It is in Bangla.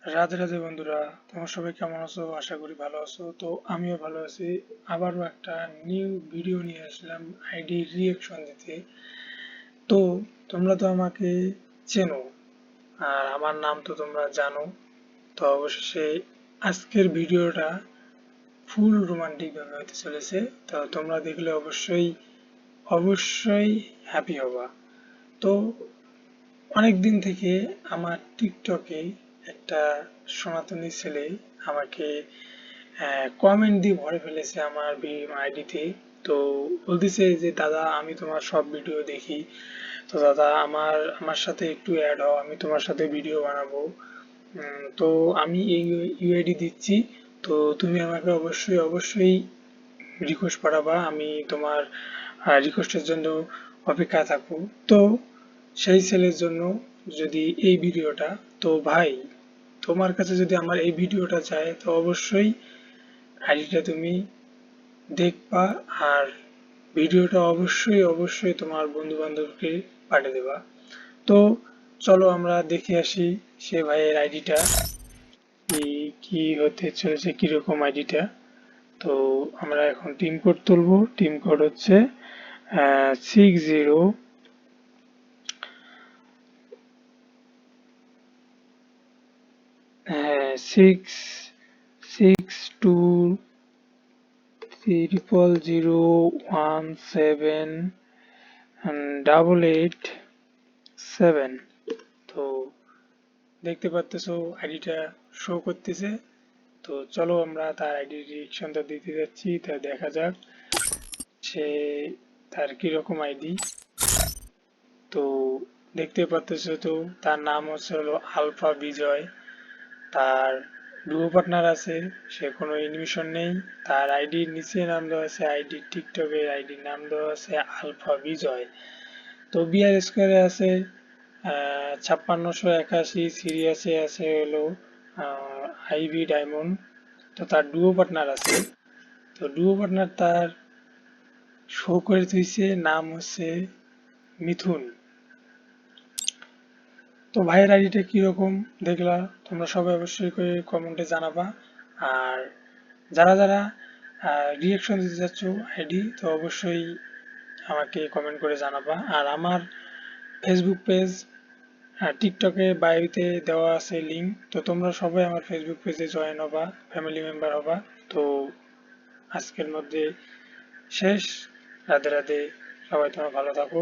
রাধে রাধে বন্ধুরা, তোমরা সবাই কেমন আছো? আশা করি ভালো আছো। তো আমিও ভালো আছি। আবারও একটা নিউ ভিডিও নিয়ে আসলাম আইডি রিয়েকশন দিতে। তো তোমরা তো আমাকে চেনো, আর আমার নাম তো তোমরা জানো। তো অবশেষে আজকের ভিডিওটা ফুল রোমান্টিক ভাবে হতে চলেছে। তো তোমরা দেখলে অবশ্যই অবশ্যই হ্যাপি হবা। তো অনেক দিন থেকে আমার টিকটকে একটা সনাতনী ছেলে আমাকে কমেন্ট দিয়ে ভরে ফেলেছে আমার আইডিতে। তো বলতেছে যে দাদা, আমি তোমার সব ভিডিও দেখি। তো দাদা, আমার আমার সাথে একটু অ্যাড হও, আমি তোমার সাথে ভিডিও বানাবো। তো আমি এই ইউআইডি দিচ্ছি। তো তুমি আমাকে অবশ্যই অবশ্যই রিকোয়েস্ট পাঠাবা, আমি তোমার রিকোয়েস্টের জন্য অপেক্ষায় থাকবো। তো সেই ছেলের জন্য যদি এই ভিডিওটা, তো ভাই তোমার কাছে যদি আমার এই ভিডিওটা যায় তো অবশ্যই আইডিটা তুমি দেখবা, আর ভিডিওটা অবশ্যই অবশ্যই তোমার বন্ধু বান্ধবকে পাঠিয়ে দেবা। তো চলো আমরা দেখে আসি সে ভাইয়ের আইডিটা কি কি হতে চলেছে, কিরকম আইডিটা। তো আমরা এখন টিম কোড তুলবো। টিম কোড হচ্ছে 60 সিক্স 6 2 00017 তো দেখতে পাচ্তেছো আইডিটা শো করতেছে। তো চলো আমরা তার আইডি রিঅ্যাকশনটা দিতে যাচ্ছি, তা দেখা যাক সে তার কিরকম আইডি। তো দেখতে পাচ্তেছো, তো তার নাম হচ্ছে হলো আলফা বিজয়। তার ডুও পার্টনার আছে, সে কোনো এনিমেশন নেই। তার আইডির নিচে নাম দেওয়া আছে, আইডি টিকটকের আইডির নাম দেওয়া আছে আলফা বিজয়। তো বিআর স্কোয়ারে আছে 5681, সিরিয়াসে আছে হলো আইভি ডায়মন্ড। তো তার ডুও পার্টনার আছে, তো ডুও পার্টনার তার শো করে দিয়েছে, নাম হচ্ছে মিথুন। তো ভাইয়ের আইডিটা কিরকম দেখলা তোমরা সবাই অবশ্যই করে কমেন্টে জানাবা। আর যারা যারা রিয়েকশন দিতে চাচ্ছ আইডি, তো অবশ্যই আমাকে কমেন্ট করে জানাবা। আর আমার ফেসবুক পেজ টিকটকে বায়োতে দেওয়া আছে লিঙ্ক, তো তোমরা সবাই আমার ফেসবুক পেজে জয়েন হবা, ফ্যামিলি মেম্বার হবা। তো আজকের মধ্যে শেষ। রাধে রাধে, সবাই তোমরা ভালো থাকো।